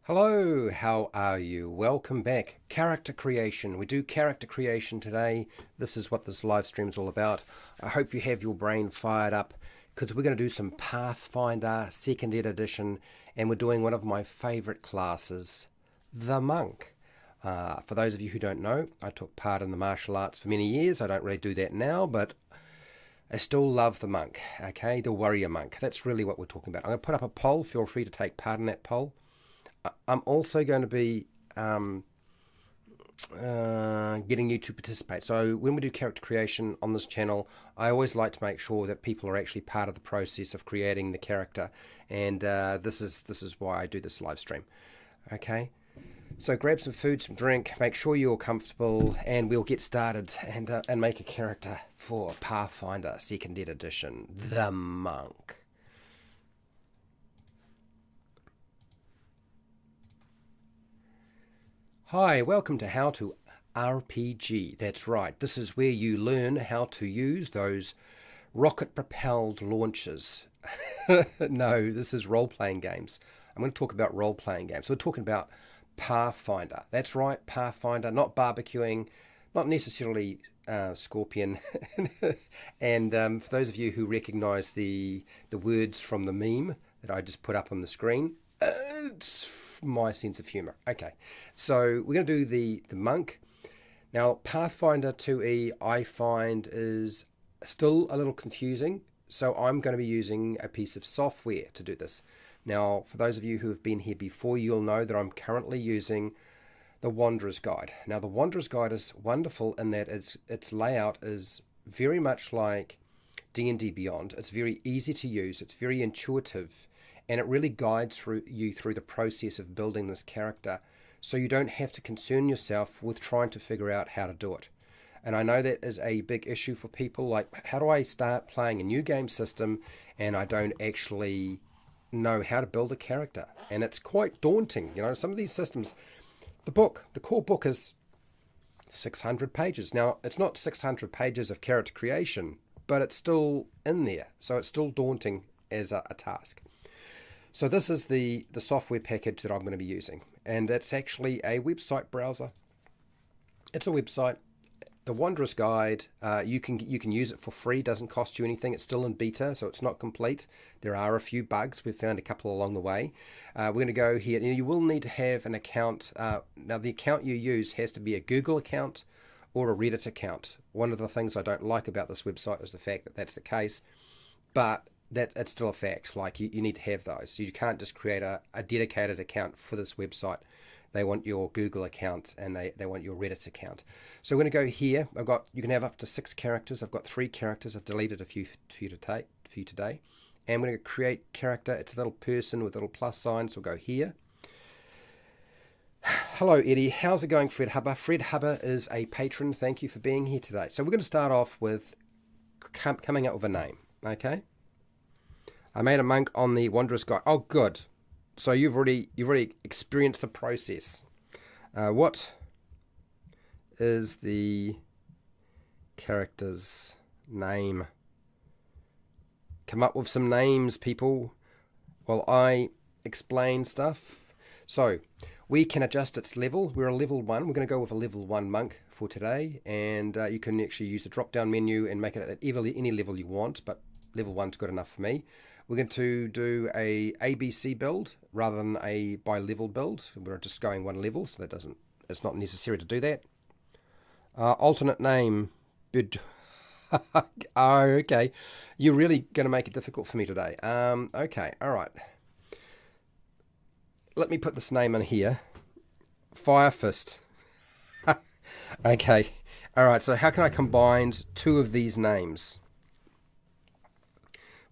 Hello, how are you? Welcome back. Character creation. We do character creation today. This is what this live stream is all about. I hope you have your brain fired up because we're going to do some Pathfinder 2nd edition, and we're doing one of my favorite classes, the monk. For those of you who don't know, I took part in the martial arts for many years. I don't really do that now, but I still love the monk, okay? The warrior monk. That's really what we're talking about. I'm going to put up a poll. Feel free to take part in that poll. I'm also going to be getting you to participate. So when we do character creation on this channel, I always like to make sure that people are actually part of the process of creating the character, and this is why I do this live stream. Okay, so grab some food, some drink, make sure you're comfortable, and we'll get started and make a character for Pathfinder 2nd edition, the monk. Hi, welcome to How to RPG. That's right, this is where you learn how to use those rocket-propelled launchers. No, this is role-playing games. I'm going to talk about role-playing games. We're talking about Pathfinder. That's right, Pathfinder, not barbecuing, not necessarily scorpion. And for those of you who recognize the words from the meme that I just put up on the screen, it's my sense of humor. Okay, so we're going to do the monk. Now, Pathfinder 2e I find is still a little confusing, so I'm going to be using a piece of software to do this. Now, for those of you who have been here before, you'll know that I'm currently using the Wanderer's Guide. Now, the Wanderer's Guide is wonderful in that its layout is very much like D&D Beyond. It's very easy to use, it's very intuitive, and it really guides you through the process of building this character, so you don't have to concern yourself with trying to figure out how to do it. And I know that is a big issue for people, like, how do I start playing a new game system and I don't actually know how to build a character? And it's quite daunting. You know, some of these systems, the core book is 600 pages. Now, it's not 600 pages of character creation, but it's still in there, so it's still daunting as a task. So this is the software package that I'm going to be using, and it's actually a website browser. It's a website. The Wanderer's Guide, you can use it for free, doesn't cost you anything. It's still in beta, so it's not complete. There are a few bugs. We've found a couple along the way. We're going to go here. You will need to have an account. Now, the account you use has to be a Google account or a Reddit account. One of the things I don't like about this website is the fact that that's the case, but that it's still a fact. Like, you need to have those. So you can't just create a dedicated account for this website. They want your Google account and they want your Reddit account. So we're going to go here. You can have up to 6 characters. I've got 3 characters. I've deleted a few for you today. And we're going to create character. It's a little person with a little plus sign. So we'll go here. Hello, Eddie. How's it going, Fred Hubber? Fred Hubber is a patron. Thank you for being here today. So we're going to start off with coming up with a name. Okay. I made a monk on the Wanderer's Guide. Oh, good. So you've already experienced the process. What is the character's name? Come up with some names, people, while I explain stuff. So we can adjust its level. We're a level 1. We're going to go with a level 1 monk for today, and you can actually use the drop-down menu and make it at any level you want, but level 1's good enough for me. We're going to do a ABC build rather than a by level build. We're just going 1 level, so it's not necessary to do that. Alternate name. Oh, okay. You're really going to make it difficult for me today. Okay, all right. Let me put this name in here. Fire Fist. Okay. All right, so how can I combine 2 of these names?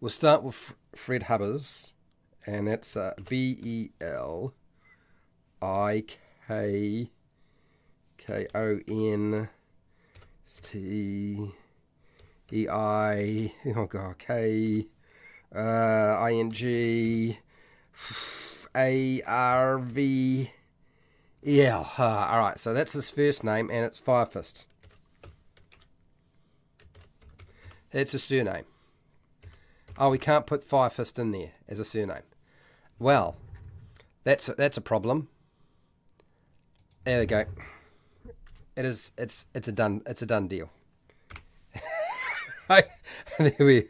We'll start with Fred Hubbers, and that's Belikon oh god, K-Arv-E-L. All right, so that's his first name, and it's Firefist. It's a surname. Oh, we can't put Firefist in there as a surname. Well, That's a problem. There we go. It's a done deal. There we.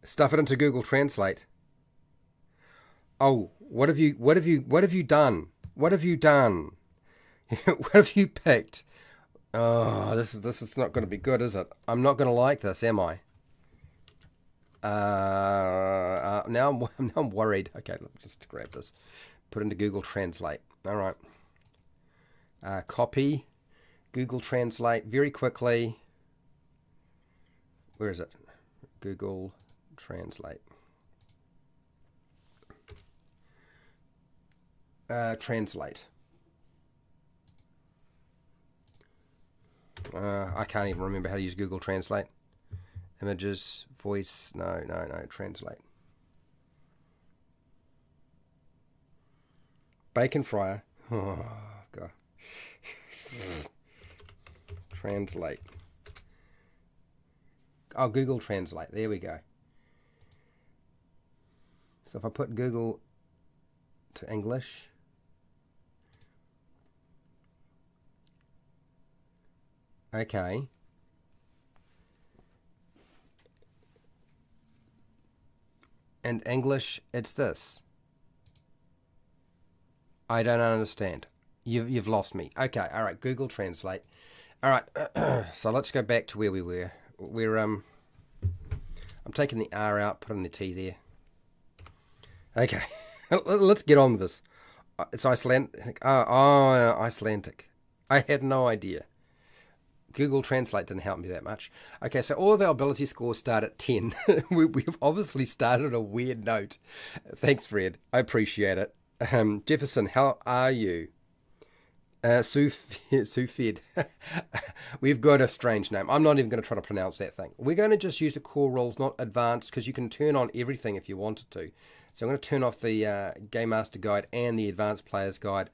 Stuff it into Google Translate. Oh, what have you done? What have you done? What have you picked? Oh, this is not going to be good, is it? I'm not going to like this, am I? Now I'm worried. Okay, let me just grab this. Put into Google Translate. All right. Copy. Google Translate very quickly. Where is it? Google Translate. Translate. I can't even remember how to use Google Translate. Images, voice, no, translate. Bacon fryer. Oh, God. Translate. Oh, Google Translate. There we go. So if I put Google to English. Okay. And English, it's this. I don't understand. You've lost me. Okay, all right, Google Translate. All right, so let's go back to where we were. I'm taking the R out, putting the T there. Okay, let's get on with this. It's Icelandic. Icelandic. I had no idea. Google Translate didn't help me that much. Okay, so all of our ability scores start at 10. We've obviously started a weird note. Thanks, Fred. I appreciate it. Jefferson, how are you? Sufed. We've got a strange name. I'm not even going to try to pronounce that thing. We're going to just use the core rules, not advanced, because you can turn on everything if you wanted to. So I'm going to turn off the Game Master Guide and the Advanced Players Guide.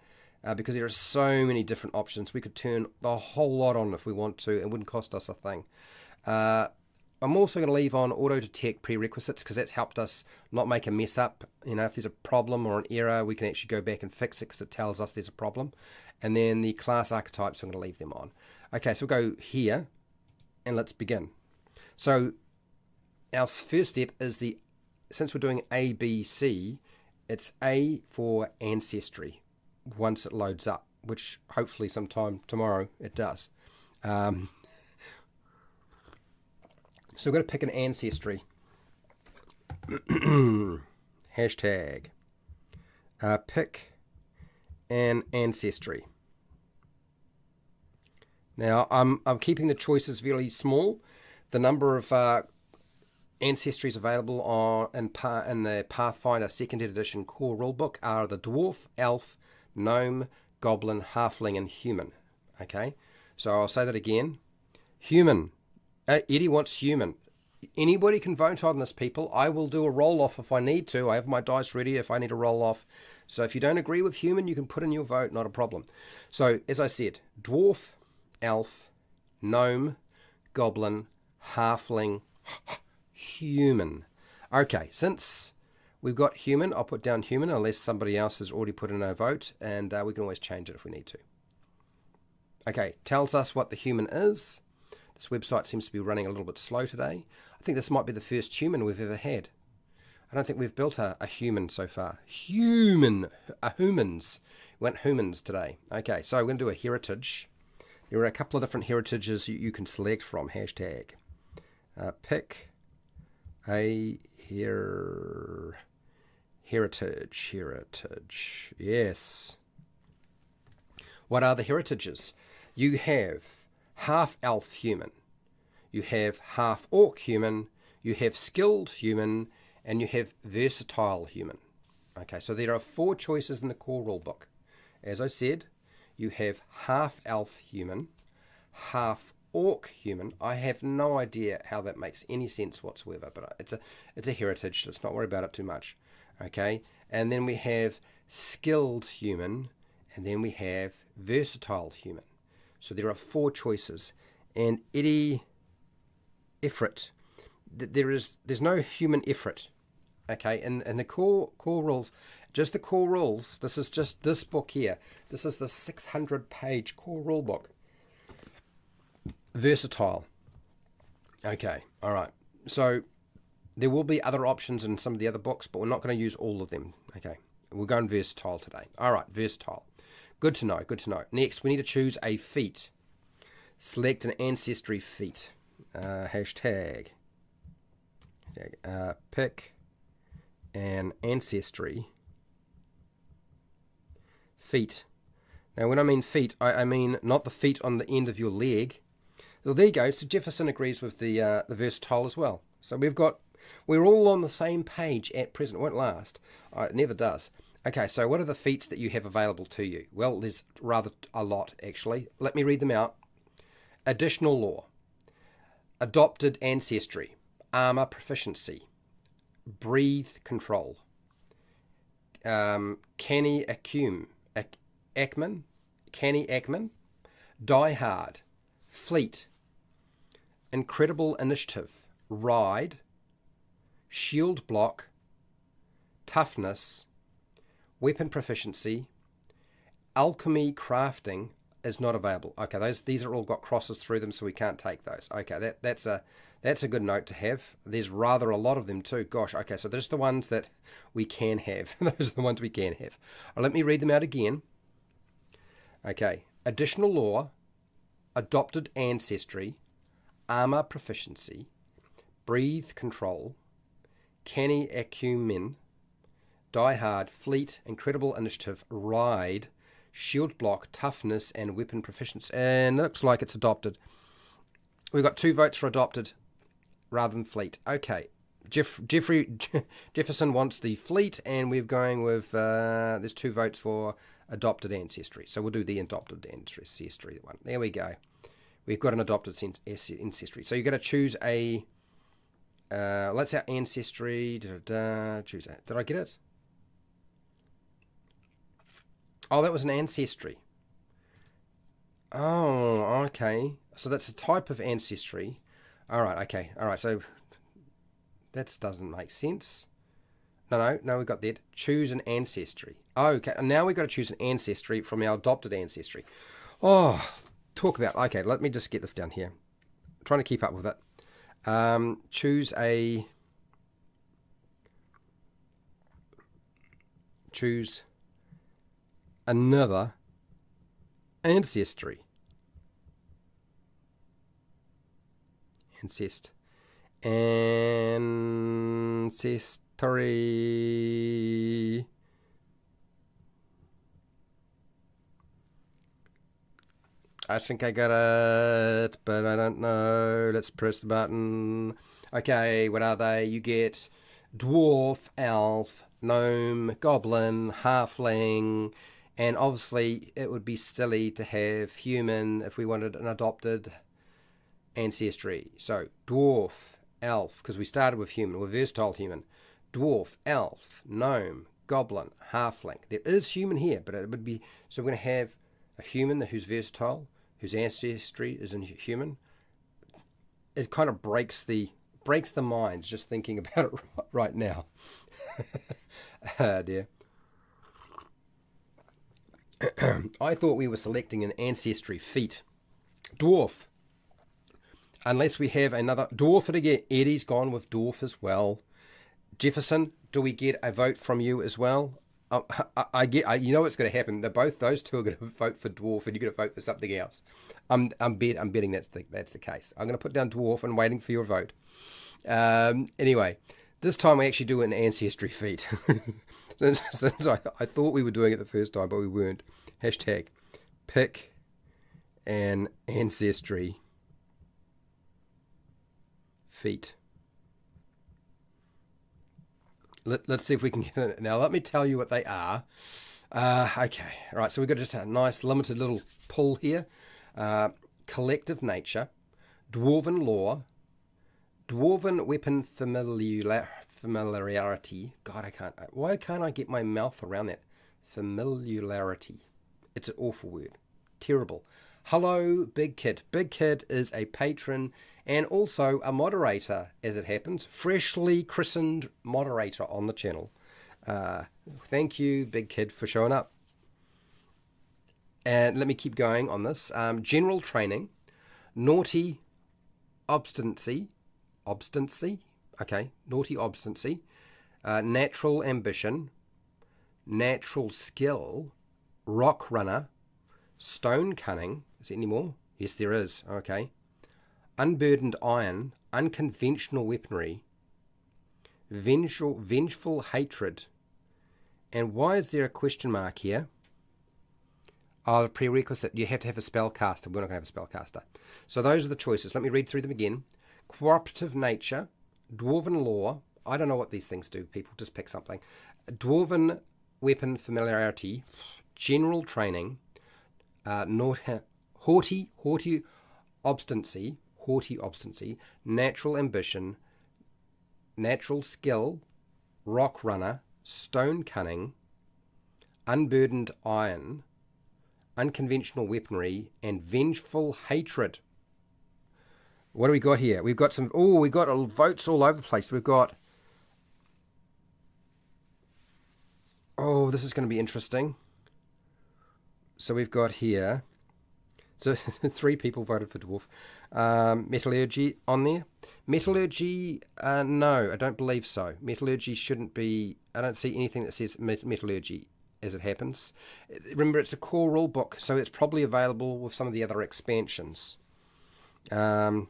Because there are so many different options. We could turn the whole lot on if we want to. It wouldn't cost us a thing. I'm also going to leave on auto-detect prerequisites because that's helped us not make a mess up. You know, if there's a problem or an error, we can actually go back and fix it because it tells us there's a problem. And then the class archetypes, I'm going to leave them on. Okay, so we'll go here and let's begin. So our first step is since we're doing A, B, C, it's A for ancestry. Once it loads up, which hopefully sometime tomorrow it does. So we're going to pick an ancestry. Hashtag. Pick an ancestry. Now I'm keeping the choices really small. The number of ancestries available in the Pathfinder 2nd edition core rulebook are the dwarf, elf, gnome, goblin, halfling, and human. Okay, so I'll say that again. Human. Eddie wants human. Anybody can vote on this, people. I will do a roll-off if I need to. I have my dice ready if I need to roll off. So if you don't agree with human, you can put in your vote, not a problem. So, as I said, dwarf, elf, gnome, goblin, halfling, human. Okay, since we've got human, I'll put down human unless somebody else has already put in a vote, and we can always change it if we need to. Okay, tells us what the human is. This website seems to be running a little bit slow today. I think this might be the first human we've ever had. I don't think we've built a human so far. Humans. We went humans today. Okay, so we're going to do a heritage. There are a couple of different heritages you can select from. Hashtag. Pick a heritage. Yes. What are the heritages? You have half elf human. You have half orc human. You have skilled human. And you have versatile human. Okay, so there are 4 choices in the core rulebook. As I said, you have half elf human, half orc human. I have no idea how that makes any sense whatsoever, but it's a heritage. Let's not worry about it too much. Okay, and then we have skilled human, and then we have versatile human. So there are 4 choices. And Eddie Ifrit, there's no human effort. Okay, and the core rules, just the core rules. This is just this book here. This is the 600-page core rule book. Versatile. Okay, all right. So there will be other options in some of the other books, but we're not going to use all of them. Okay, we're going versatile today. All right, versatile. Good to know, good to know. Next, we need to choose a feat. Select an ancestry feat. Hashtag. Pick an ancestry feat. Now, when I mean feet, I mean not the feet on the end of your leg. Well, there you go. So Jefferson agrees with the versatile as well. So we're all on the same page at present. It won't last. It never does. Okay, so what are the feats that you have available to you? Well, there's rather a lot, actually. Let me read them out. Additional law. Adopted ancestry. Armor proficiency. Breathe control. Canny acumen. Canny acumen. Die hard. Fleet. Incredible initiative. Ride. Shield block. Toughness. Weapon proficiency. Alchemy crafting is not available. Okay, these are all got crosses through them, so we can't take those. Okay, that's a good note to have. There's rather a lot of them too. Gosh, okay, so there's the ones that we can have. Those are the ones we can have. Let me read them out again. Okay, additional law, adopted ancestry, armor proficiency, breathe control, canny acumen, die hard, fleet, incredible initiative, ride, shield block, toughness, and weapon proficiency. And it looks like it's adopted. We've got 2 votes for adopted rather than fleet. Okay. Jefferson wants the fleet, and we're going with, there's 2 votes for adopted ancestry. So we'll do the adopted ancestry one. There we go. We've got an adopted ancestry. So you've got to choose a, let's say ancestry, choose that. Did I get it? Oh, that was an ancestry. Oh, okay. So that's a type of ancestry. All right, okay. All right, so that doesn't make sense. No, we got that. Choose an ancestry. Oh, okay, now we've got to choose an ancestry from our adopted ancestry. Oh, talk about... Okay, let me just get this down here. I'm trying to keep up with it. Choose another ancestry. Ancestry. I think I got it, but I don't know. Let's press the button. Okay, what are they? You get dwarf, elf, gnome, goblin, halfling, and obviously it would be silly to have human if we wanted an adopted ancestry. So dwarf, elf, because we started with human, we're versatile human. Dwarf, elf, gnome, goblin, halfling. There is human here, but it would be, so we're going to have a human who's versatile, whose ancestry is in human. It kind of breaks the mind just thinking about it right now. Dear. I thought we were selecting an ancestry feat. Dwarf. Unless we have another dwarf it again. Eddie's gone with dwarf as well. Jefferson, do we get a vote from you as well? You know what's going to happen. Those two are going to vote for dwarf, and you're going to vote for something else. I'm betting that's the case. I'm going to put down dwarf and waiting for your vote. Anyway, this time we actually do an ancestry feat. since I thought we were doing it the first time, but we weren't. Hashtag pick an ancestry feat. Let's see if we can get it. Now, let me tell you what they are. Okay. All right. So we've got just a nice limited little pull here. Collective nature, dwarven lore, dwarven weapon familiarity. God, why can't I get my mouth around that? Familiarity. It's an awful word. Terrible. Hello, Big Kid. Big Kid is a patron and also a moderator, as it happens, freshly christened moderator on the channel. Thank you, big kid, for showing up. And let me keep going on this. General training, naughty obstinacy, naughty obstinacy, natural ambition, natural skill, rock runner, stone cunning. Is there any more? Yes, there is. Okay. Unburdened iron, unconventional weaponry, vengeful hatred. And why is there a question mark here? Oh, the prerequisite. You have to have a spellcaster. We're not going to have a spellcaster. So those are the choices. Let me read through them again. Cooperative nature, dwarven law. I don't know what these things do, people. Just pick something. Dwarven weapon familiarity, general training, haughty obstinacy, natural ambition, natural skill, rock runner, stone cunning, unburdened iron, unconventional weaponry, and vengeful hatred. What do we got here? We've got some... Oh, we got votes all over the place. We've got... Oh, this is going to be interesting. So we've got here... So 3 people voted for dwarf. Metallurgy on there. Metallurgy, no, I don't believe so. Metallurgy shouldn't be... I don't see anything that says metallurgy as it happens. Remember, it's a core rule book, so it's probably available with some of the other expansions. So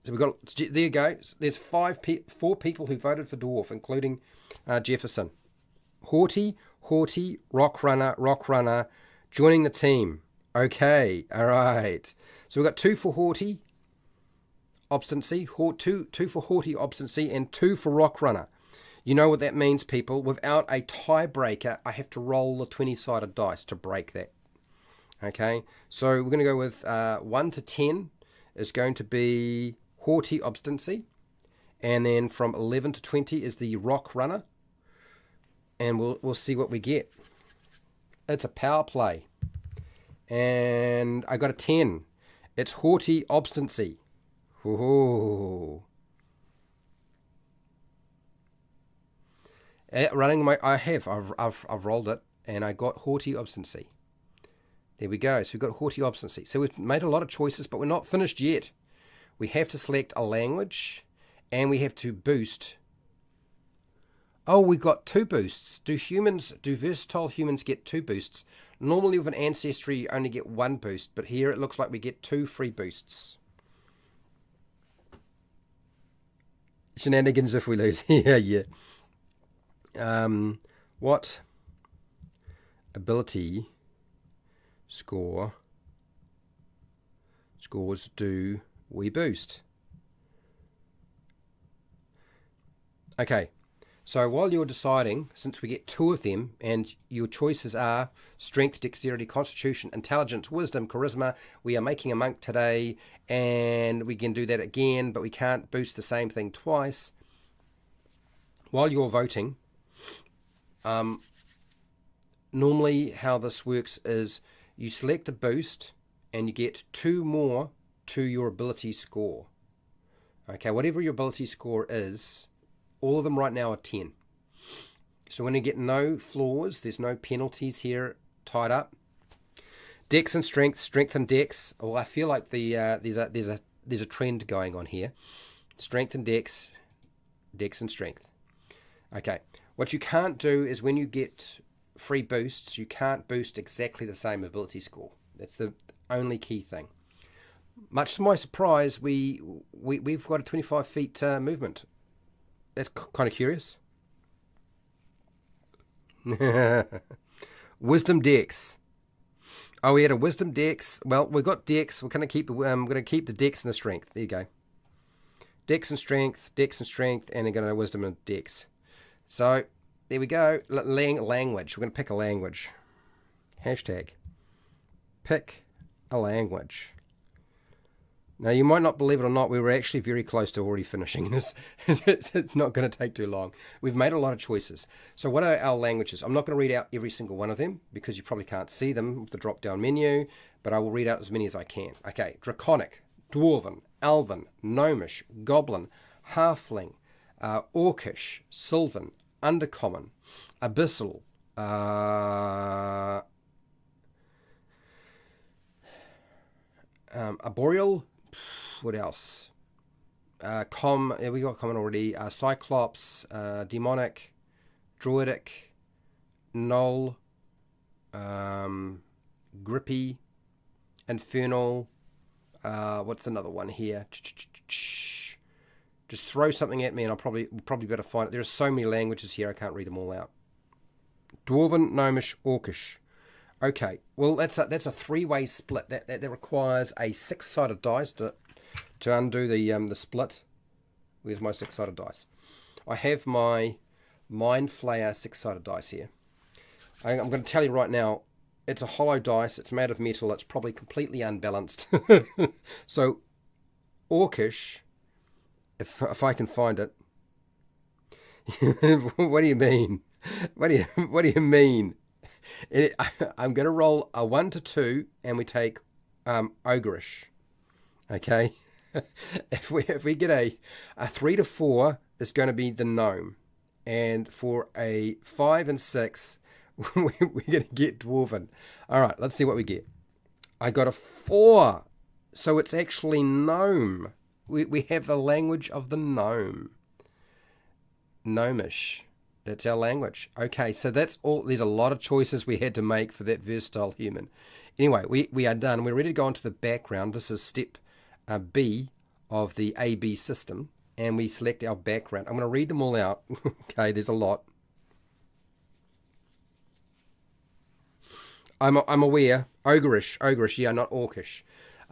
we've got... There you go. There's 4 people who voted for dwarf, including Jefferson. Haughty, rock runner, joining the team. Okay, all right. So we've got 2 for haughty, obstinacy, 2 for haughty, obstinacy, and 2 for rock runner. You know what that means, people. Without a tiebreaker, I have to roll the 20-sided dice to break that. Okay, so we're going to go with 1 to 10 is going to be haughty obstinacy, and then from 11 to 20 is the rock runner, and we'll see what we get. It's a power play. And I got a 10. It's haughty obstinacy. Ooh. Running my... I've rolled it, and I got haughty obstinacy. There we go. So we've got haughty obstinacy. So we've made a lot of choices, but we're not finished yet. We have to select a language, and we have to boost. Oh, we got 2 boosts. Do versatile humans get 2 boosts? Normally with an ancestry, you only get 1 boost, but here it looks like we get 2 free boosts. Shenanigans if we lose. Yeah. What ability scores do we boost? Okay. So while you're deciding, since we get 2 of them, and your choices are strength, dexterity, constitution, intelligence, wisdom, charisma, we are making a monk today, and we can do that again, but we can't boost the same thing twice. While you're voting, normally how this works is you select a boost, and you get 2 more to your ability score. Okay, whatever your ability score is, all of them right now are 10. So when you get no flaws, there's no penalties here tied up. Dex and strength and dex. Oh, I feel like there's a trend going on here. Strength and dex and strength. Okay. What you can't do is when you get free boosts, you can't boost exactly the same ability score. That's the only key thing. Much to my surprise, we've got a 25 feet movement. That's kind of curious. Wisdom dex. Oh, we had a wisdom dex. Well, we've got dex. We're going to keep the dex and the strength. There you go. Dex and strength, and then going to wisdom and dex. So there we go. Language. We're going to pick a language. Hashtag. Pick a language. Now, you might not believe it or not, we were actually very close to already finishing this. It's not going to take too long. We've made a lot of choices. So what are our languages? I'm not going to read out every single one of them because you probably can't see them with the drop-down menu, but I will read out as many as I can. Okay, Draconic, Dwarven, elven, gnomish, goblin, halfling, orcish, sylvan, undercommon, abyssal, arboreal, what else? We got common already. Cyclops, demonic, druidic, null, grippy, infernal. What's another one here? Just throw something at me and I'll probably better find it. There are so many languages here I can't read them all out. Dwarven, gnomish, orcish. Okay, well that's a three-way split. That requires a six-sided dice to undo the split. Where's my six-sided dice? I have my Mind Flayer six-sided dice here. I'm going to tell you right now, it's a hollow dice. It's made of metal. It's probably completely unbalanced. So, orcish, if I can find it. What do you mean? What do you mean? I'm going to roll a 1 to 2, and we take ogreish. Okay. If we get a 3 to 4, it's going to be the gnome, and for a 5 and 6, we're going to get dwarven. All right, let's see what we get. I got a 4, so it's actually gnome. We have the language of the gnome. Gnomish. That's our language. Okay, so that's all. There's a lot of choices we had to make for that versatile human. Anyway, we are done. We're ready to go into the background. This is step B of the AB system, and we select our background. I'm going to read them all out. Okay, there's a lot. I'm aware. Ogreish, yeah, not orcish.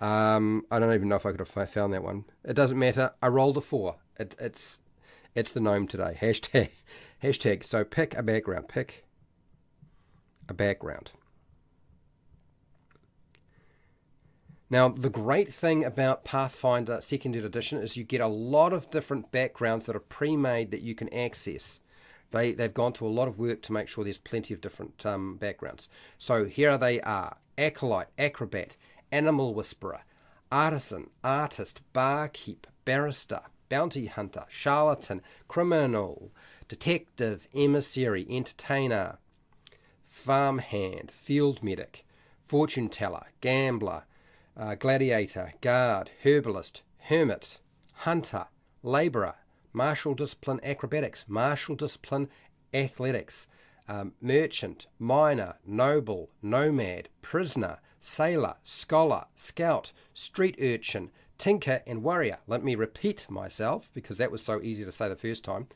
I don't even know if I could have found that one. It doesn't matter. I rolled a 4. It's the gnome today. Hashtag. So pick a background. Pick a background. Now, the great thing about Pathfinder 2nd Edition is you get a lot of different backgrounds that are pre-made that you can access. They've gone to a lot of work to make sure there's plenty of different backgrounds. So here they are. Acolyte, acrobat, animal whisperer, artisan, artist, barkeep, barrister, bounty hunter, charlatan, criminal, detective, emissary, entertainer, farmhand, field medic, fortune teller, gambler, gladiator, guard, herbalist, hermit, hunter, labourer, martial discipline acrobatics, martial discipline athletics, merchant, miner, noble, nomad, prisoner, sailor, scholar, scout, street urchin, tinker, and warrior. Let me repeat myself because that was so easy to say the first time.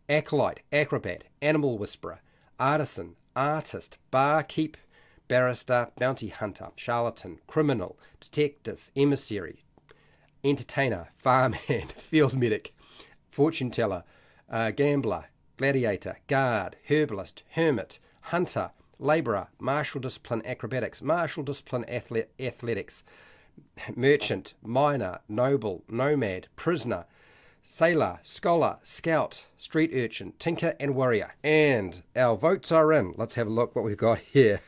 Acolyte, acrobat, animal whisperer, artisan, artist, barkeep, barrister, bounty hunter, charlatan, criminal, detective, emissary, entertainer, farmhand, field medic, fortune teller, gambler, gladiator, guard, herbalist, hermit, hunter, labourer, martial discipline acrobatics, martial discipline athletics, merchant, miner, noble, nomad, prisoner, sailor, scholar, scout, street urchin, tinker, and warrior. And our votes are in. Let's have a look what we've got here.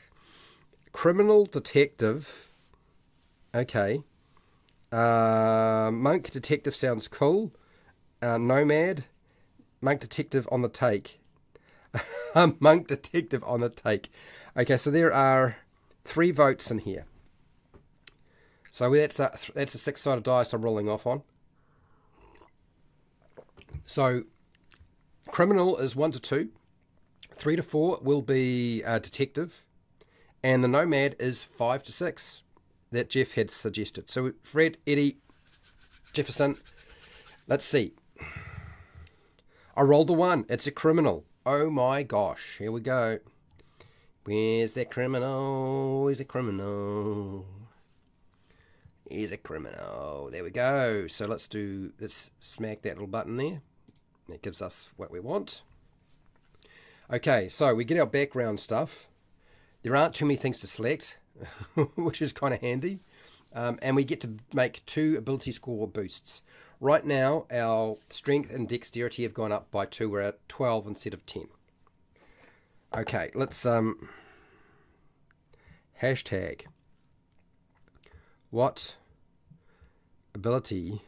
Criminal, detective. Okay. Monk, detective sounds cool. Nomad, monk, detective on the take. Monk, detective on the take. Okay, so there are 3 votes in here. So that's a 6-sided dice I'm rolling off on. So criminal is 1 to 2. 3 to 4 will be detective. And the nomad is 5 to 6 that Jeff had suggested. So Fred, Eddie, Jefferson, let's see. I rolled a 1. It's a criminal. Oh my gosh. Here we go. Where's that criminal? Where's a criminal? Here's a criminal. There we go. So let's smack that little button there. That gives us what we want. Okay, so we get our background stuff. There aren't too many things to select, which is kind of handy. And we get to make 2 ability score boosts. Right now, our strength and dexterity have gone up by 2. We're at 12 instead of 10. Okay, let's hashtag. What ability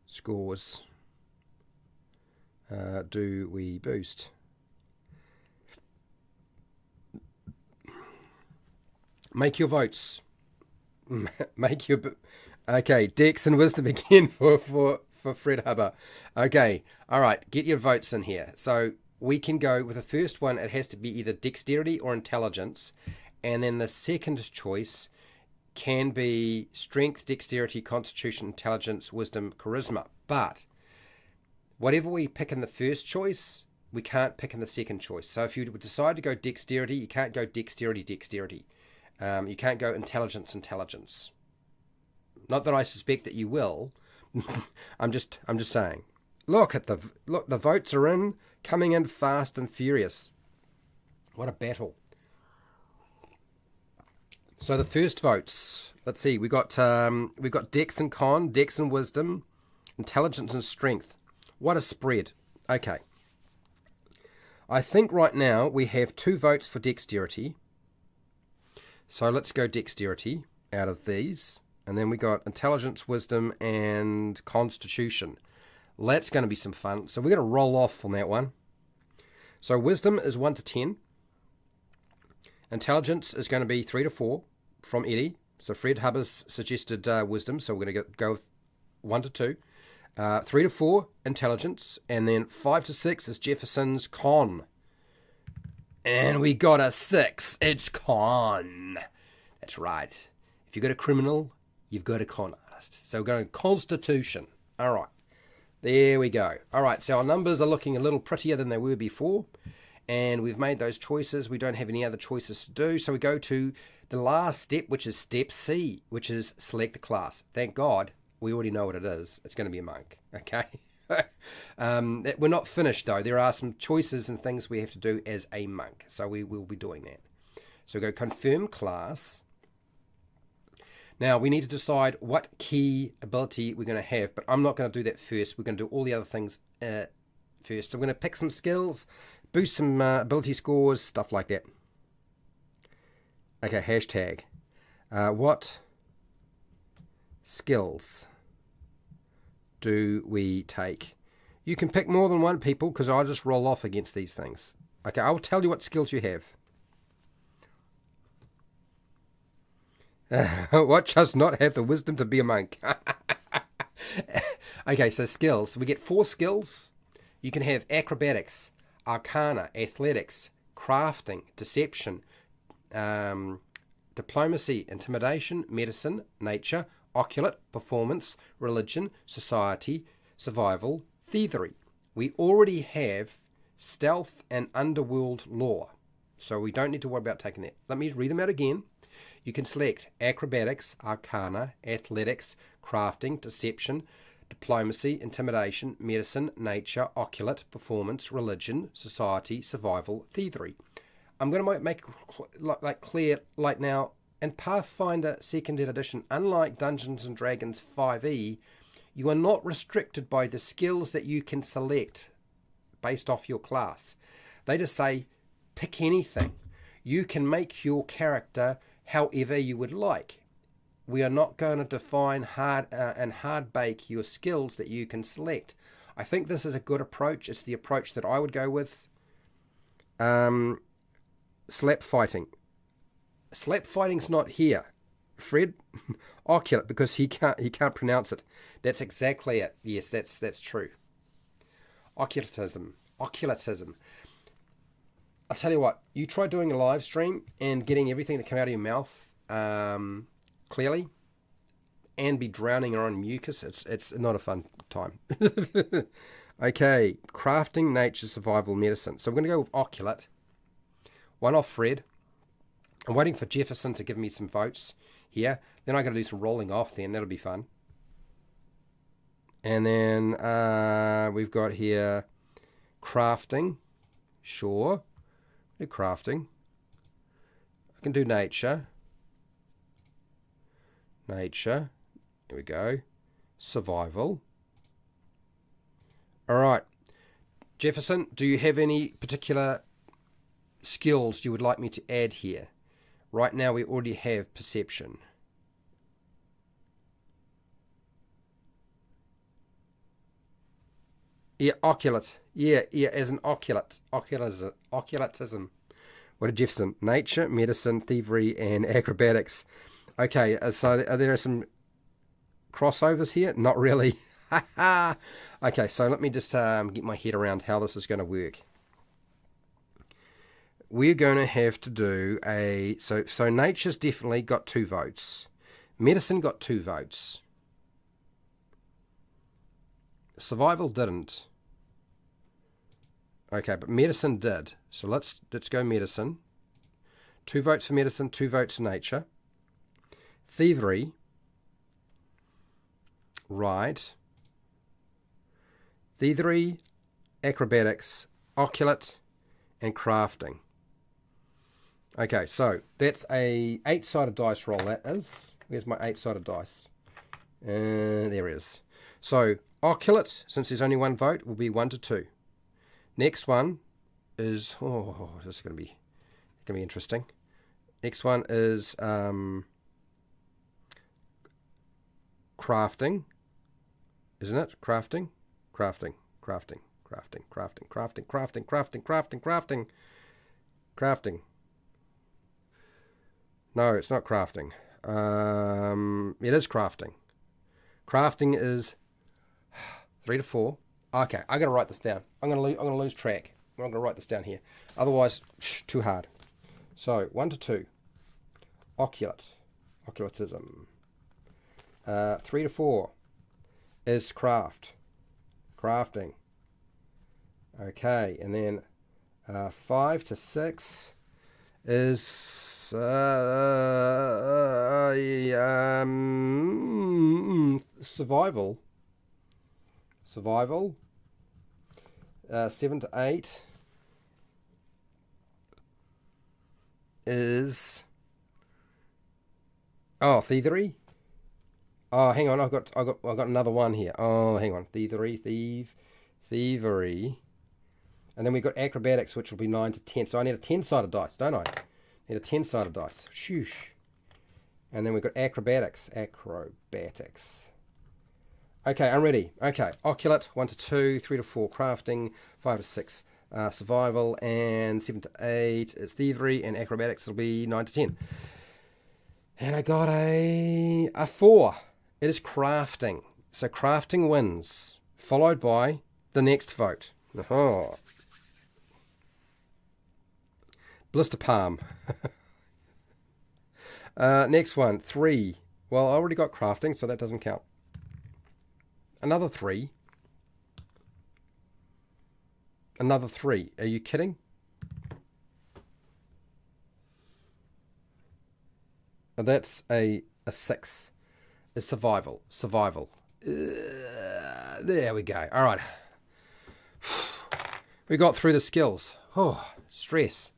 scores do we boost? Make your votes. Make your... Okay, Dex and Wisdom again for Fred Hubber. Okay, all right, get your votes in here. So we can go with the first one. It has to be either Dexterity or Intelligence. And then the second choice can be Strength, Dexterity, Constitution, Intelligence, Wisdom, Charisma. But whatever we pick in the first choice, we can't pick in the second choice. So if you decide to go Dexterity, you can't go Dexterity. You can't go Intelligence. Not that I suspect that you will. I'm just saying. Look, the votes are in, coming in fast and furious. What a battle. So the first votes, let's see, we got Dex and Con, Dex and Wisdom, Intelligence and Strength. What a spread. Okay. I think right now we have 2 votes for Dexterity. So let's go Dexterity out of these. And then we got Intelligence, Wisdom, and Constitution. That's going to be some fun. So we're going to roll off on that one. So Wisdom is 1 to 10. Intelligence is going to be 3 to 4 from Eddie. So Fred Hubber's suggested Wisdom. So we're going to go with 1 to 2. 3 to 4, Intelligence. And then 5 to 6 is Jefferson's Con. And we got a 6. It's Con. That's right. If you've got a criminal, you've got a con artist. So we're going Constitution. All right. There we go. All right. So our numbers are looking a little prettier than they were before. And we've made those choices. We don't have any other choices to do. So we go to the last step, which is step C, which is select the class. Thank God we already know what it is. It's going to be a monk. Okay. We're not finished, though. There are some choices and things we have to do as a monk. So we will be doing that. So we go confirm class. Now, we need to decide what key ability we're going to have, but I'm not going to do that first. We're going to do all the other things first. So we're going to pick some skills, boost some ability scores, stuff like that. Okay, hashtag. What skills do we take? You can pick more than one, people, because I'll just roll off against these things. Okay, I'll tell you what skills you have. What does not have the wisdom to be a monk? Okay, so skills. We get 4 skills. You can have acrobatics, arcana, athletics, crafting, deception, diplomacy, intimidation, medicine, nature, occult, performance, religion, society, survival, thievery. We already have stealth and underworld lore, so we don't need to worry about taking that. Let me read them out again. You can select acrobatics, arcana, athletics, crafting, deception, diplomacy, intimidation, medicine, nature, occult, performance, religion, society, survival, thievery. I'm going to make like clear, like now, in Pathfinder 2nd Edition, unlike Dungeons & Dragons 5e, you are not restricted by the skills that you can select based off your class. They just say, pick anything. You can make your character however you would like. We are not going to define hard bake your skills that you can select. I think this is a good approach. It's the approach that I would go with. Slap fighting. Slap fighting's not here, Fred. Occult, because he can't pronounce it. That's exactly it. Yes, that's true. Occultism. I'll tell you what, you try doing a live stream and getting everything to come out of your mouth clearly and be drowning on mucus. It's not a fun time. Okay, crafting, nature, survival, medicine. So we're going to go with occult. 1 off Fred. I'm waiting for Jefferson to give me some votes here. Then I got to do some rolling off then. That'll be fun. And then we've got here crafting. Sure. Do crafting. I can do nature. Here we go. Survival. All right. Jefferson, do you have any particular skills you would like me to add here? Right now we already have perception. Yeah, oculate. Yeah, as an oculate. Oculatism. What did Jefferson? Nature, medicine, thievery, and acrobatics. Okay, so there are some crossovers here? Not really. Okay, so let me just get my head around how this is going to work. We're going to have to do a... So nature's definitely got 2 votes. Medicine got 2 votes. Survival didn't. Okay, but medicine did. So let's go medicine. 2 votes for medicine, 2 votes for nature. Thievery. Right. Thievery, acrobatics, oculate, and crafting. Okay, so that's a 8-sided dice roll, that is. Where's my 8-sided dice? There it is. So, oculate, since there's only 1 vote, will be 1 to 2. Next one is... Oh, this is going to be interesting. Next one is crafting. Isn't it? Crafting. No, it's not crafting. It is crafting. Crafting is 3 to 4. Okay, I got to write this down. I'm gonna lose track. I'm gonna write this down here. Otherwise, too hard. So 1 to 2. Oculatism. 3 to 4 is crafting. Okay, and then 5 to 6 is survival. 7 to 8 is thievery. Oh, hang on, I've got another one here. Oh, hang on, thievery, and then we've got acrobatics, which will be 9 to 10. So I need a 10-sided dice, don't I? Need a 10-sided dice. Shoosh. And then we've got acrobatics. Okay, I'm ready. Okay, oculate, 1 to 2, 3 to 4 crafting, 5 to 6 survival, and 7 to 8 is thievery, and acrobatics will be 9 to 10. And I got a 4. It is crafting. So crafting wins, followed by the next vote. Oh. Blister palm. Next one, 3. Well, I already got crafting, so that doesn't count. Another 3. Another 3. Are you kidding? That's a 6. It's survival. There we go. All right. We got through the skills. Oh, stress.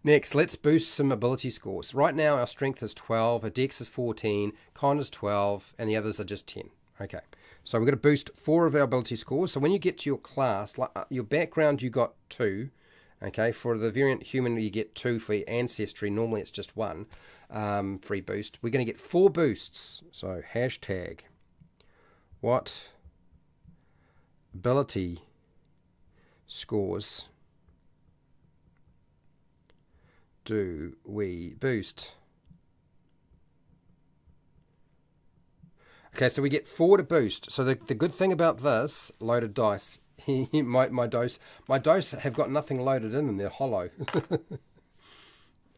Next, let's boost some ability scores. Right now, our strength is 12, our dex is 14, con is 12, and the others are just 10. Okay, so we're going to boost 4 of our ability scores. So when you get to your class, your background, you got 2. Okay, for the variant human, you get 2 for your ancestry. Normally, it's just 1 free boost. We're going to get 4 boosts. So hashtag what ability scores do we boost? Okay, so we get 4 to boost. So the good thing about this loaded dice, my dose have got nothing loaded in them. They're hollow.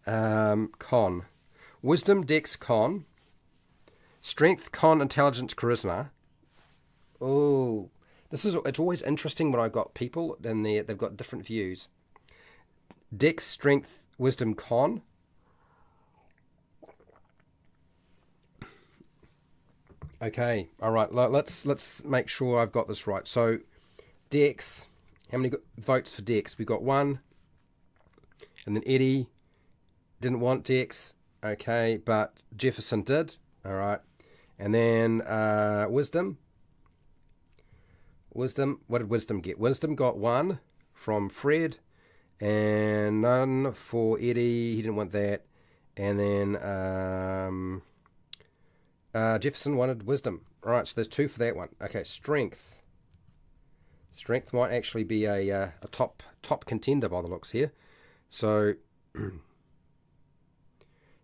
Con, wisdom, dex, con, strength, con, intelligence, charisma. Oh, it's always interesting when I've got people and they've got different views. Dex, strength, wisdom, con. Okay, all right. Let's make sure I've got this right. So, Dex. How many votes for Dex? We got 1, and then Eddie didn't want Dex. Okay, but Jefferson did. All right, and then wisdom. Wisdom. What did wisdom get? Wisdom got 1 from Fred, and none for Eddie. He didn't want that. And then Jefferson wanted wisdom. All right, so there's 2 for that one. Okay, strength. Strength might actually be a top contender by the looks here. So,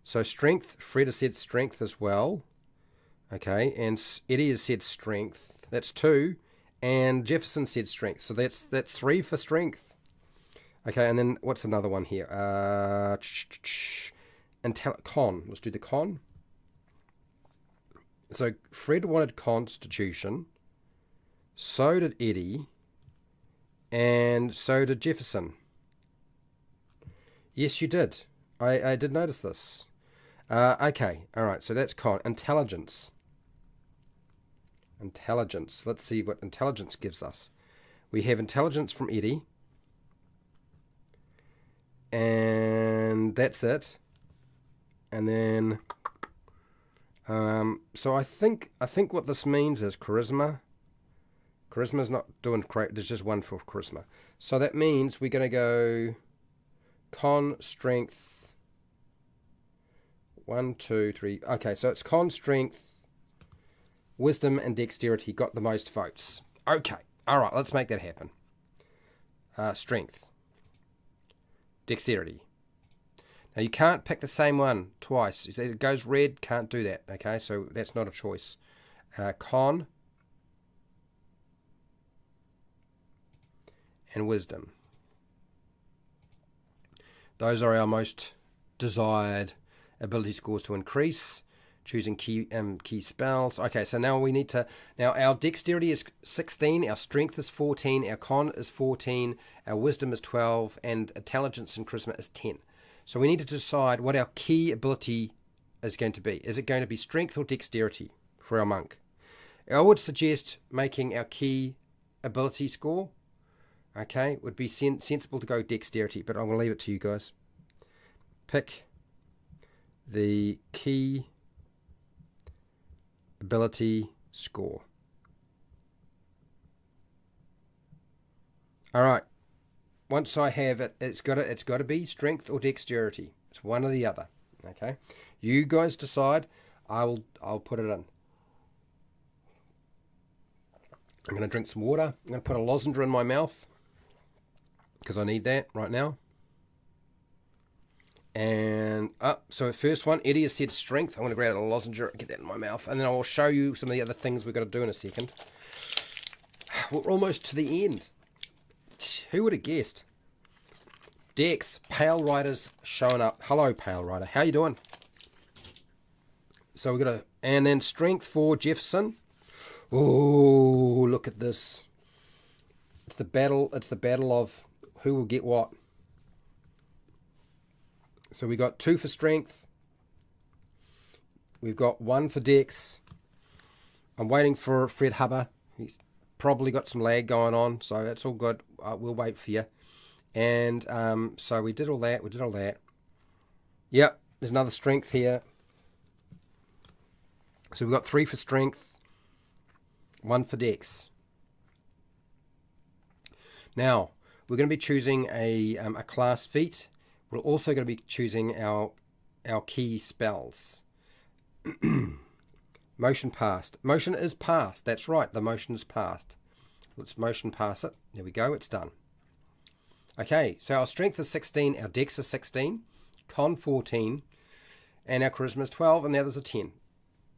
so strength. Fred has said strength as well. Okay, and Eddie has said strength. That's 2, and Jefferson said strength. So that's 3 for strength. Okay, and then what's another one here? Con. Let's do the con. So Fred wanted constitution. So did Eddie. And so did Jefferson. Yes, you did. I did notice this. Okay, all right, so that's con. Intelligence. Intelligence. Let's see what intelligence gives us. We have intelligence from Eddie. And that's it. And then, so I think what this means is charisma. Charisma's not doing great. There's just 1 for charisma. So that means we're going to go con, strength. 1, 2, 3. Okay, so it's con, strength, wisdom, and dexterity got the most votes. Okay, all right, let's make that happen. Strength. Dexterity. Now you can't pick the same one twice. It goes red, can't do that. Okay, so that's not a choice. Con and wisdom. Those are our most desired ability scores to increase. Choosing key spells. Okay, so now we need to... Now our dexterity is 16, our strength is 14, our con is 14, our wisdom is 12, and intelligence and charisma is 10. So we need to decide what our key ability is going to be. Is it going to be strength or dexterity for our monk? I would suggest making our key ability score. Okay, would be sensible to go dexterity, but I'm going to leave it to you guys. Pick the key ability score. All right. Once I have it, it's got to be strength or dexterity. It's one or the other. Okay. You guys decide. I'll put it in. I'm going to drink some water. I'm going to put a lozenge in my mouth because I need that right now. And so first one, Eddie has said strength. I'm going to grab a lozenge, get that in my mouth, and then I will show you some of the other things we've got to do in a second. We're almost to the end. Who would have guessed? Dex, Pale Rider's showing up. Hello, Pale Rider. How you doing? So we're gonna, and then strength for Jefferson. Oh, look at this. It's the battle. It's the battle of who will get what. So we got 2 for strength. We've got 1 for Dex. I'm waiting for Fred Hubber. He's probably got some lag going on, so that's all good. We'll wait for you. And so we did all that. We did all that. Yep, there's another strength here. So we've got 3 for strength, 1 for Dex. Now, we're going to be choosing a class feat. We're also going to be choosing our key spells. Motion passed. Motion is passed. That's right. The motion is passed. Let's motion pass it. There we go. It's done. Okay. So our strength is 16. Our dex is 16. Con 14. And our charisma is 12. And the others are 10.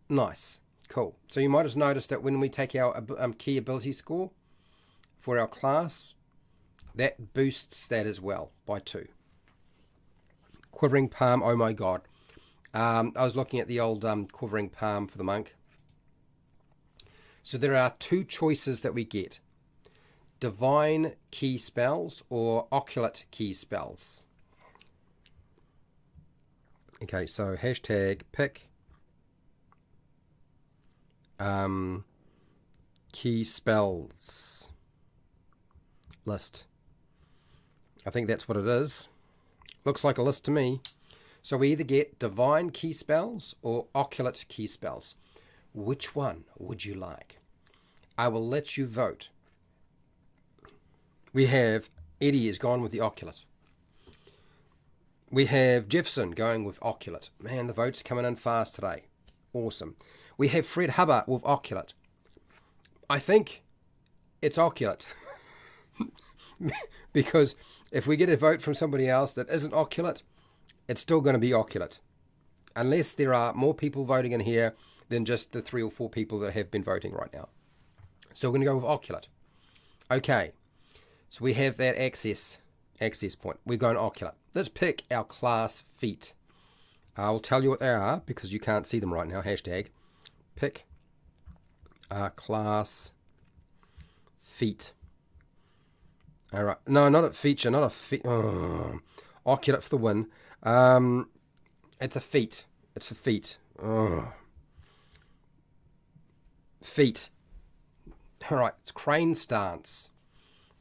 Nice. Cool. So you might have noticed that when we take our key ability score for our class, that boosts that as well by 2. Quivering Palm, oh my god. I was looking at the old Quivering Palm for the monk. So there are 2 choices that we get. Divine key spells or occult key spells. Okay, so hashtag pick key spells list. I think that's what it is. Looks like a list to me. So we either get divine key spells or occult key spells. Which one would you like? I will let you vote. We have Eddie has gone with the occult. We have Jefferson going with occult. Man, the vote's coming in fast today. Awesome. We have Fred Hubbard with occult. I think it's occult. Because if we get a vote from somebody else that isn't oculate, it's still going to be oculate. Unless there are more people voting in here than just the 3 or 4 people that have been voting right now. So we're going to go with oculate. Okay, so we have that access point. We're going oculate. Let's pick our class feet. I'll tell you what they are because you can't see them right now. Hashtag pick class feet. All right. No, not a feature, not a feet. Oh, oculate for the win. It's a feat. It's a feat. Oh. Feet. All right. It's crane stance,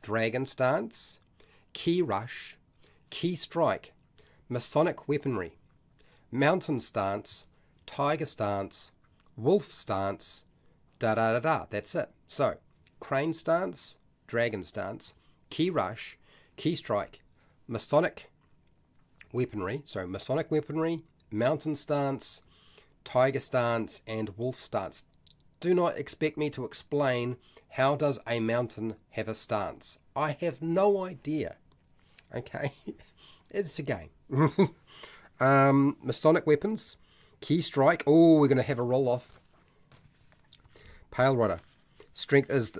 dragon stance, key rush, key strike, Masonic weaponry, mountain stance, tiger stance, wolf stance, da da da da. That's it. So, crane stance, dragon stance, key rush, key strike, Masonic weaponry. So, Masonic weaponry, mountain stance, tiger stance, and wolf stance. Do not expect me to explain how does a mountain have a stance. I have no idea. Okay, it's a game. Masonic weapons, key strike. Oh, we're going to have a roll off. Pale Rider. Strength is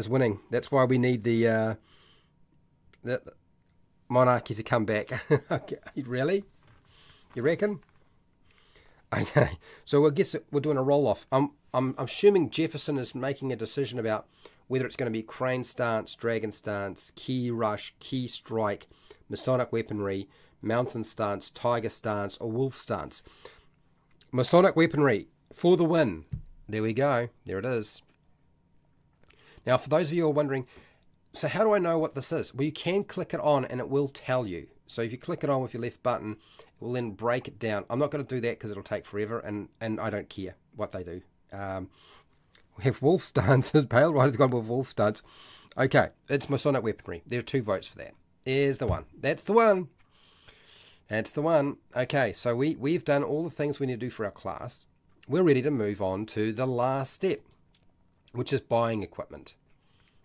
winning. That's why we need the monarchy to come back. Okay, really? You reckon? Okay, so I guess we're doing a roll off. I'm assuming Jefferson is making a decision about whether it's going to be crane stance, dragon stance, key rush, key strike, Masonic weaponry, mountain stance, tiger stance, or wolf stance. Masonic weaponry for the win. There we go. There it is. Now, for those of you who are wondering, so how do I know what this is? Well, you can click it on and it will tell you. So if you click it on with your left button, it will then break it down. I'm not going to do that because it'll take forever, and I don't care what they do. We have wolf stances. Pale Rider's gone with wolf stance. Okay, it's Masonic weaponry. There are 2 votes for that. Here's the one. That's the one. That's the one. Okay, so we've done all the things we need to do for our class. We're ready to move on to the last step, which is buying equipment.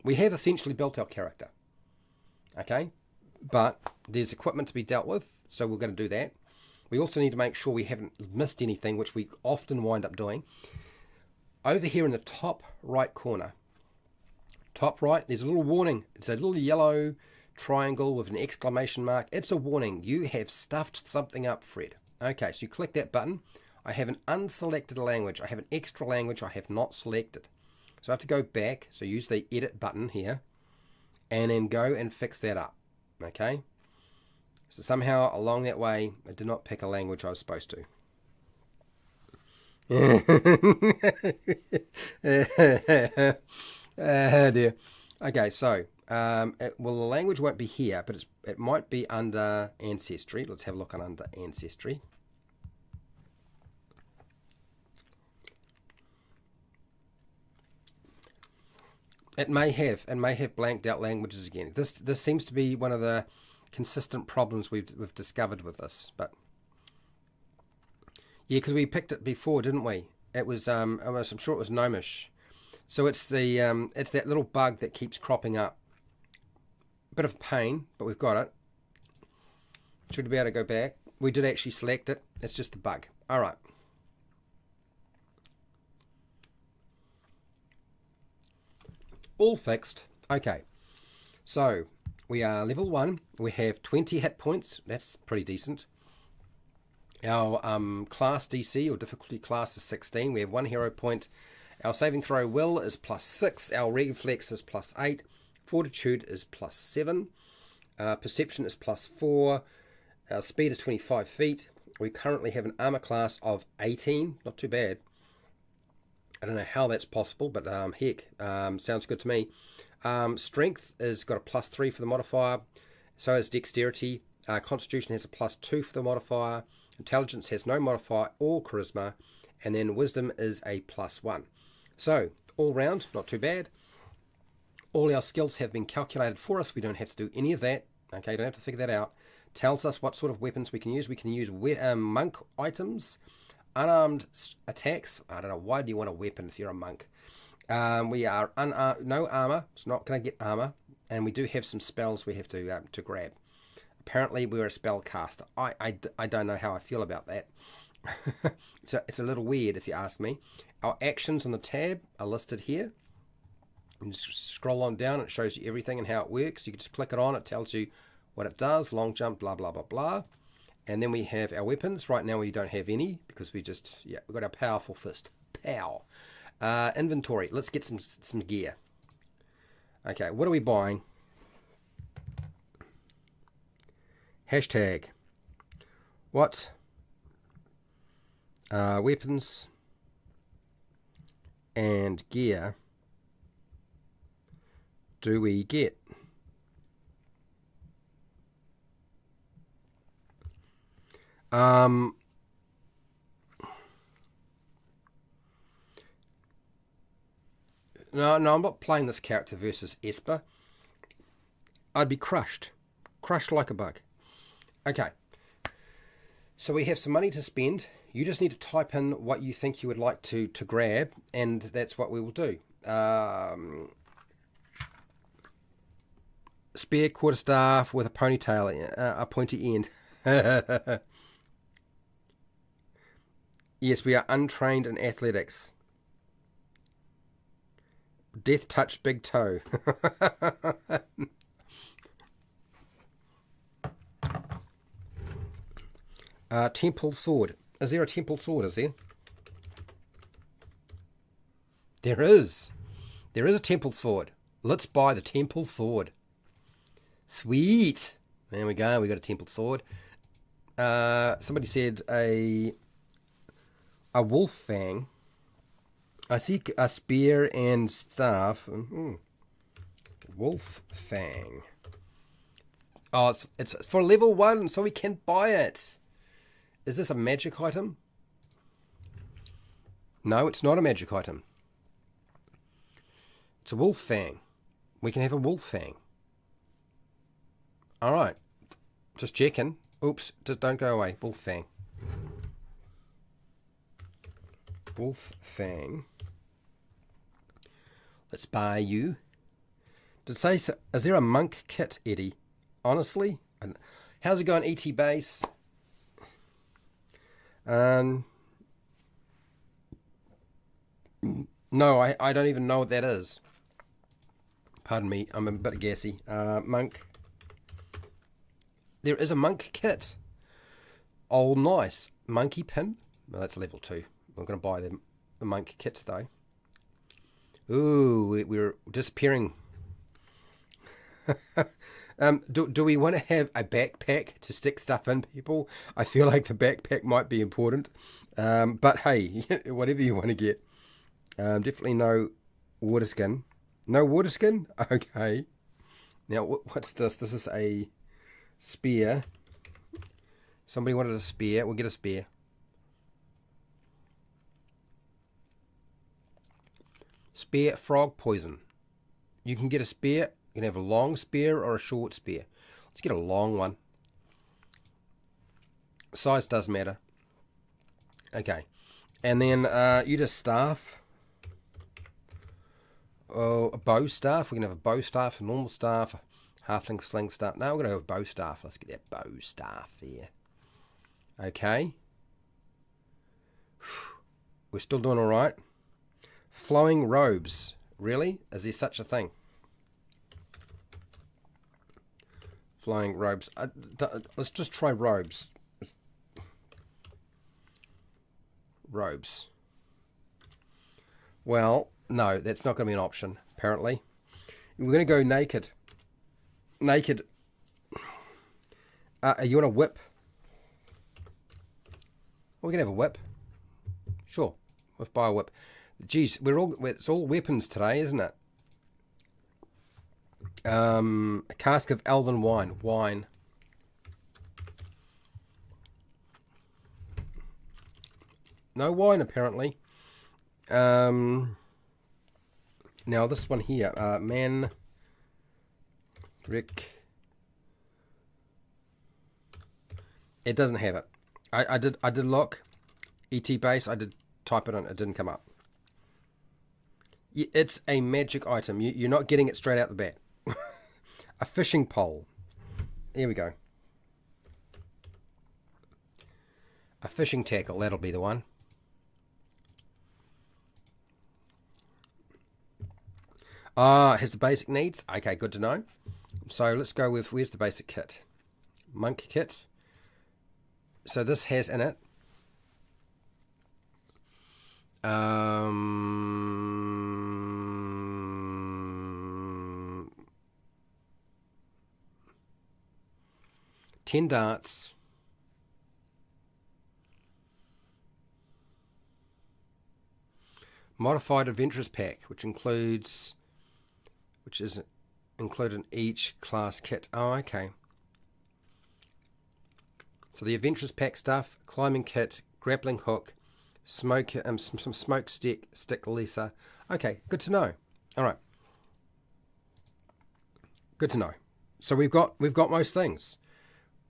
We have essentially built our character. Okay, but there's equipment to be dealt with, so we're going to do that. We also need to make sure we haven't missed anything, which we often wind up doing. Over here in the top right corner, top right, there's a little warning. It's a little yellow triangle with an exclamation mark. It's a warning. You have stuffed something up, Fred. Okay, so you click that button. I have an unselected language. I have an extra language I have not selected. So I have to go back. So use the edit button here and then go and fix that up. Okay. So somehow along that way, I did not pick a language I was supposed to. Dear. Okay, so the language won't be here, but it might be under Ancestry. Let's have a look on under Ancestry. It may have blanked out languages again. This seems to be one of the consistent problems we've discovered with this, but yeah, because we picked it before, didn't we? It was I'm sure it was Gnomish. So it's that little bug that keeps cropping up. Bit of pain, but we've got it. Should be able to go back. We did actually select it. It's just the bug. All right. All fixed. Okay. So we are level 1. We have 20 hit points. That's pretty decent. Our class DC or difficulty class is 16. We have 1 hero point. Our saving throw will is +6. Our reflex is +8. Fortitude is +7. Perception is +4. Our speed is 25 feet. We currently have an armor class of 18. Not too bad. I don't know how that's possible, but heck, sounds good to me. Strength has got a +3 for the modifier. So has dexterity. Constitution has a +2 for the modifier. Intelligence has no modifier or charisma. And then wisdom is a +1. So all round, not too bad. All our skills have been calculated for us. We don't have to do any of that. Okay, don't have to figure that out. Tells us what sort of weapons we can use. We can use monk items, unarmed attacks. I don't know, why do you want a weapon if you're a monk? We are no armor. It's not going to get armor, and we do have some spells we have to grab. Apparently, we're a spellcaster. I don't know how I feel about that. It's a little weird if you ask me. Our actions on the tab are listed here. You just scroll on down, it shows you everything and how it works. You can just click it on, it tells you what it does, long jump, blah, blah, blah, blah. And then we have our weapons. Right now we don't have any because we've got our powerful fist. Pow. Inventory. Let's get some gear. Okay, what are we buying? Hashtag. What? Weapons and gear do we get? No, I'm not playing this character versus Esper. I'd be crushed like a bug. Okay, so we have some money to spend. You just need to type in what you think you would like to grab, and that's what we will do. Spear, quarterstaff with a ponytail, a pointy end. Yes, we are untrained in athletics. Death touch big toe. Temple sword. Is there a temple sword, is there? There is. There is a temple sword. Let's buy the temple sword. Sweet. There we go. We got a temple sword. Somebody said a wolf fang. I see a spear and staff. Wolf fang. Oh, it's for level 1, so we can buy it. Is this a magic item? No, it's not a magic item. It's a wolf fang. We can have a wolf fang. Alright. Just checking. Oops, just don't go away. Wolf fang. Wolf fang. Let's buy you. Did it say, is there a monk kit, Eddie? Honestly? How's it going, ET base? No, I don't even know what that is. Pardon me, I'm a bit gassy. Monk. There is a monk kit. Oh, nice. Monkey pin. Well, that's level 2. We're going to buy the monk kit, though. Ooh, we're disappearing. Do we want to have a backpack to stick stuff in, people? I feel like the backpack might be important. But hey, whatever you want to get. Definitely no water skin. No water skin? Okay. Now, what's this? This is a spear. Somebody wanted a spear. We'll get a spear. Spear frog poison. You can get a spear. You can have a long spear or a short spear. Let's get a long one. Size does matter. Okay. And then you just staff. Oh, a bow staff. We can have a bow staff, a normal staff, a halfling sling staff. No, we're going to have a bow staff. Let's get that bow staff there. Okay. We're still doing all right. Flowing robes. Really? Is there such a thing? Flowing robes. Let's just try robes. Robes. Well, no, that's not going to be an option, apparently. We're going to go naked. Naked. You want a whip? We can have a whip. Sure. Let's buy a whip. Geez, it's all weapons today, isn't it? A cask of elven wine. Wine. No wine, apparently. Now, this one here. Man. Rick. It doesn't have it. I did look. ET base. I did type it in. It didn't come up. It's a magic item. You're not getting it straight out the bat. A fishing pole. Here we go. A fishing tackle. That'll be the one. Ah, has the basic needs. Okay, good to know. So let's go with, where's the basic kit? Monk kit. So this has in it 10 darts, modified adventurers pack, which is included in each class kit. Oh, okay. So the adventurers pack stuff, climbing kit, grappling hook, some smoke stick lesser. Okay, good to know. All right, good to know. So we've got most things.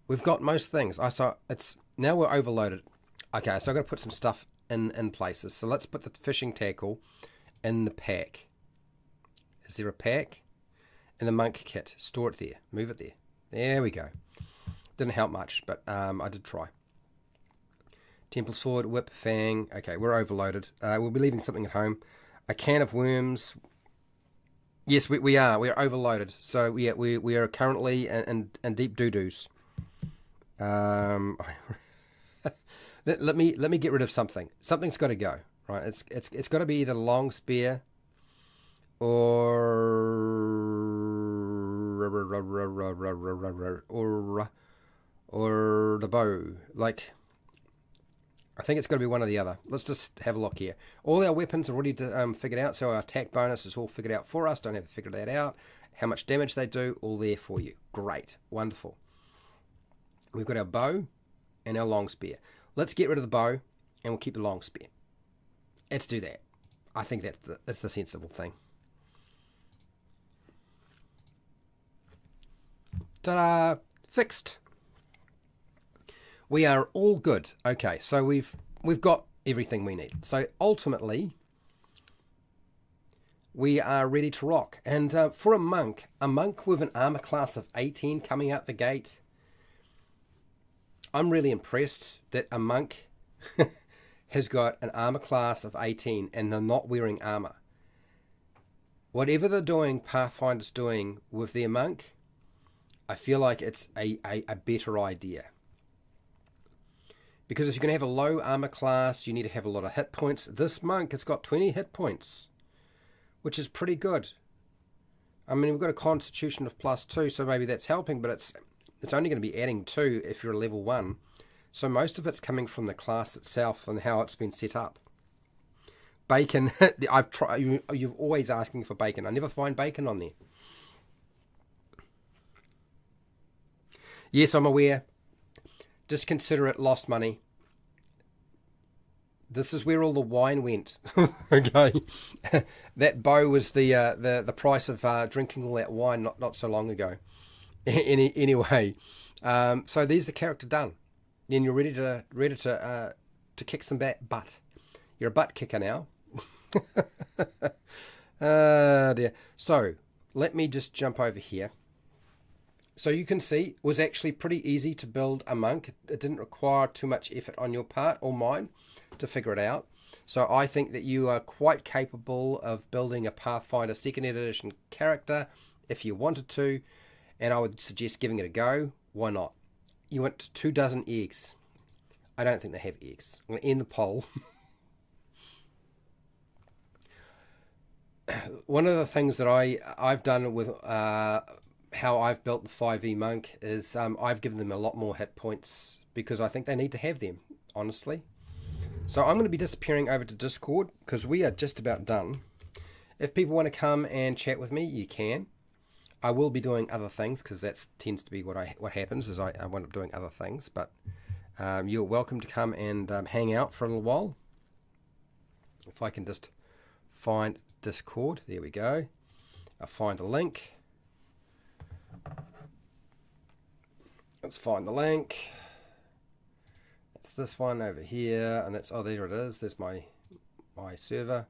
We've got most things. So it's now we're overloaded. Okay, so I've got to put some stuff in places. So let's put the fishing tackle in the pack. Is there a pack? In the monk kit. Store it there. Move it there. There we go. Didn't help much, but I did try. Temple sword, whip, fang. Okay, we're overloaded. We'll be leaving something at home. A can of worms. Yes, we are. We're overloaded. So we are currently in deep doo-doos. Let me get rid of something. Something's got to go, right? It's got to be either the long spear or the bow. Like, I think it's got to be one or the other. Let's just have a look here. All our weapons are already figured out, so our attack bonus is all figured out for us. Don't have to figure that out. How much damage they do, all there for you. Great, wonderful. We've got our bow and our long spear. Let's get rid of the bow and we'll keep the long spear. Let's do that. I think that's the sensible thing. Ta-da! Fixed. We are all good. Okay, so we've got everything we need. So ultimately, we are ready to rock. And for a monk with an armor class of 18 coming out the gate, I'm really impressed that a monk has got an armor class of 18 and they're not wearing armor. Whatever they're doing, Pathfinder's doing with their monk, I feel like it's a better idea. Because if you're going to have a low armor class, you need to have a lot of hit points. This monk has got 20 hit points, which is pretty good. I mean, we've got a constitution of +2, so maybe that's helping, but it's only going to be adding 2 if you're a level 1. So most of it's coming from the class itself and how it's been set up. Bacon, I've tried. You're always asking for bacon. I never find bacon on there. Yes, I'm aware. Just consider it lost money. This is where all the wine went. Okay, that bow was the price of drinking all that wine not so long ago. Anyway, so there's the character done. Then you're ready to kick some butt. You're a butt kicker now. Dear. So let me just jump over here. So you can see it was actually pretty easy to build a monk. It didn't require too much effort on your part or mine to figure it out. So I think that you are quite capable of building a Pathfinder 2nd edition character if you wanted to. And I would suggest giving it a go. Why not? You want 24 eggs. I don't think they have eggs. I'm going to end the poll. One of the things that I've done with how I've built the 5e monk is I've given them a lot more hit points because I think they need to have them, honestly. So I'm going to be disappearing over to Discord because we are just about done. If people want to come and chat with me, you can. I will be doing other things because that tends to be what happens is I wind up doing other things. But you're welcome to come and hang out for a little while. If I can just find Discord. There we go. I'll find a link. Let's find the link. It's this one over here, and that's, oh, there it is. There's my server.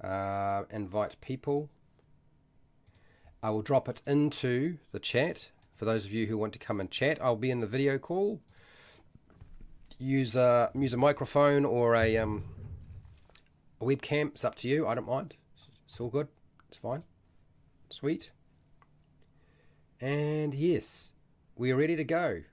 Invite people. I will drop it into the chat for those of you who want to come and chat. I'll be in the video call. Use a microphone or a webcam. It's up to you. I don't mind. It's all good. It's fine. Sweet. And yes, we are ready to go.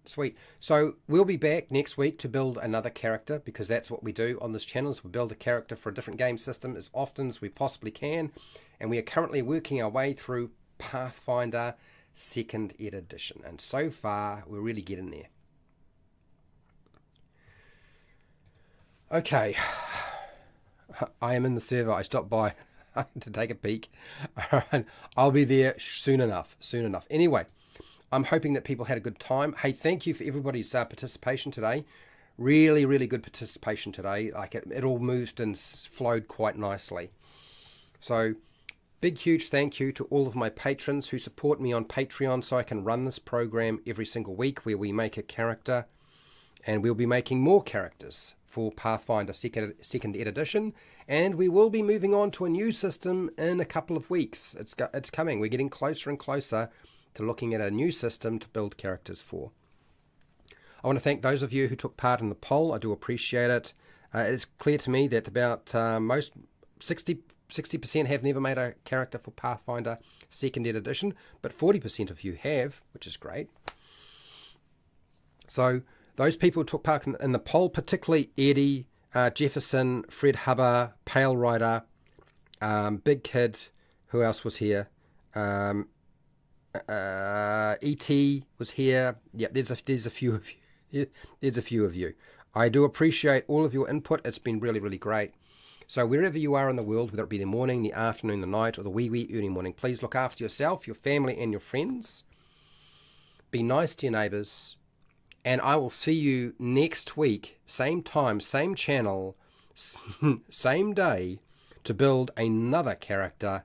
Sweet. So we'll be back next week to build another character, because that's what we do on this channel, is we build a character for a different game system as often as we possibly can. And we are currently working our way through Pathfinder 2nd Ed Edition. And so far, we're really getting there. Okay. I am in the server. I stopped by to take a peek. I'll be there soon enough. Anyway, I'm hoping that people had a good time. Hey, thank you for everybody's participation today. Really, really good participation today. Like it all moved and flowed quite nicely. So, big, huge thank you to all of my patrons who support me on Patreon so I can run this program every single week where we make a character. And we'll be making more characters for Pathfinder 2nd Ed Edition. And we will be moving on to a new system in a couple of weeks. It's coming. We're getting closer and closer to looking at a new system to build characters for. I want to thank those of you who took part in the poll. I do appreciate it. It's clear to me that about most 60% have never made a character for Pathfinder 2nd Ed Edition, but 40% of you have, which is great. So those people who took part in the poll, particularly Eddie, Jefferson, Fred Hubber, Pale Rider, Big Kid, who else was here? E.T. was here. Yeah, there's a few of you. There's a few of you. I do appreciate all of your input. It's been really, really great. So wherever you are in the world, whether it be the morning, the afternoon, the night, or the wee early morning, please look after yourself, your family, and your friends. Be nice to your neighbours. And I will see you next week, same time, same channel, same day, to build another character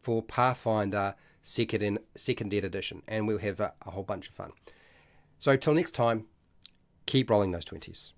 for Pathfinder 2nd Ed Edition. And we'll have a whole bunch of fun. So till next time, keep rolling those 20s.